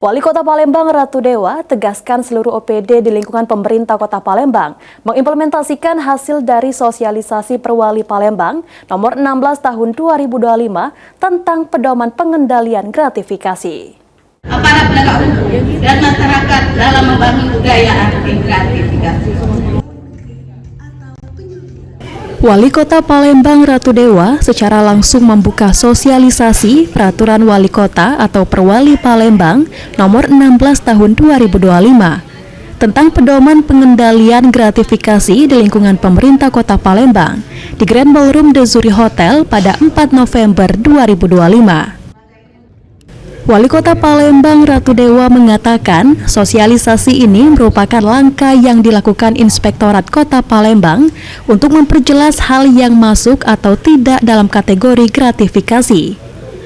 Wali Kota Palembang Ratu Dewa tegaskan seluruh OPD di lingkungan pemerintah Kota Palembang mengimplementasikan hasil dari sosialisasi Perwali Palembang nomor 16 tahun 2025 tentang pedoman pengendalian gratifikasi. Aparat penegak hukum dan masyarakat dalam membangun budaya anti gratifikasi. Wali Kota Palembang Ratu Dewa secara langsung membuka sosialisasi Peraturan Wali Kota atau Perwali Palembang nomor 16 tahun 2025 tentang pedoman pengendalian gratifikasi di lingkungan pemerintah Kota Palembang di Grand Ballroom The Zuri Hotel pada 4 November 2025. Wali Kota Palembang Ratu Dewa mengatakan sosialisasi ini merupakan langkah yang dilakukan Inspektorat Kota Palembang untuk memperjelas hal yang masuk atau tidak dalam kategori gratifikasi.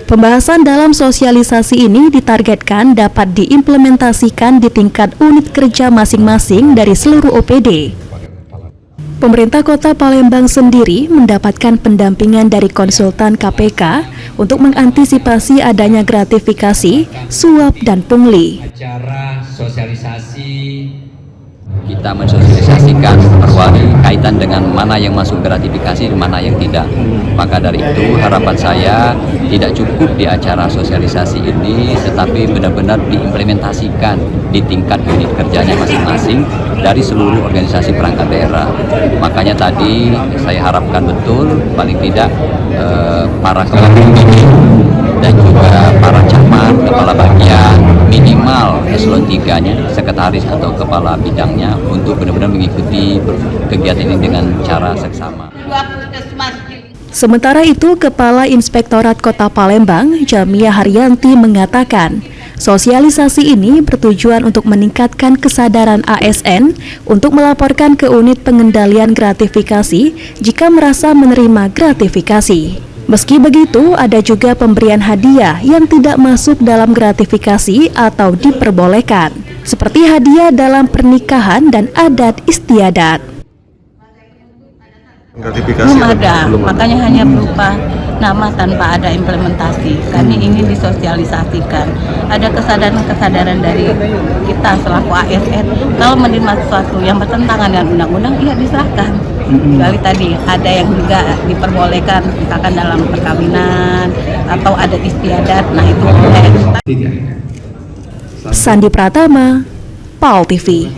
Pembahasan dalam sosialisasi ini ditargetkan dapat diimplementasikan di tingkat unit kerja masing-masing dari seluruh OPD. Pemerintah Kota Palembang sendiri mendapatkan pendampingan dari konsultan KPK untuk mengantisipasi adanya gratifikasi, suap, dan pungli. Acara sosialisasi kita mensosialisasikan Perwali kaitan dengan mana yang masuk gratifikasi dan mana yang tidak. Maka dari itu harapan saya tidak cukup di acara sosialisasi ini, tetapi benar-benar diimplementasikan di tingkat unit kerjanya masing-masing dari seluruh organisasi perangkat daerah. Makanya tadi saya harapkan betul paling tidak para kepala dan juga para camat, kepala bagian, minimal eselon 3-nya, sekretaris atau kepala bidangnya untuk benar-benar mengikuti kegiatan ini dengan cara seksama. Sementara itu, Kepala Inspektorat Kota Palembang, Jamia Haryanti mengatakan, sosialisasi ini bertujuan untuk meningkatkan kesadaran ASN untuk melaporkan ke unit pengendalian gratifikasi jika merasa menerima gratifikasi. Meski begitu, ada juga pemberian hadiah yang tidak masuk dalam gratifikasi atau diperbolehkan, seperti hadiah dalam pernikahan dan adat istiadat. Belum ada, makanya hanya berupa nama tanpa ada implementasi. Kami ingin disosialisasikan. Ada kesadaran-kesadaran dari kita selaku ASN, kalau menerima sesuatu yang bertentangan dengan undang-undang, iya diserahkan. Kali tadi ada yang juga diperbolehkan, misalkan dalam perkawinan atau adat istiadat, nah itu boleh. Sandi Pratama, PAL TV.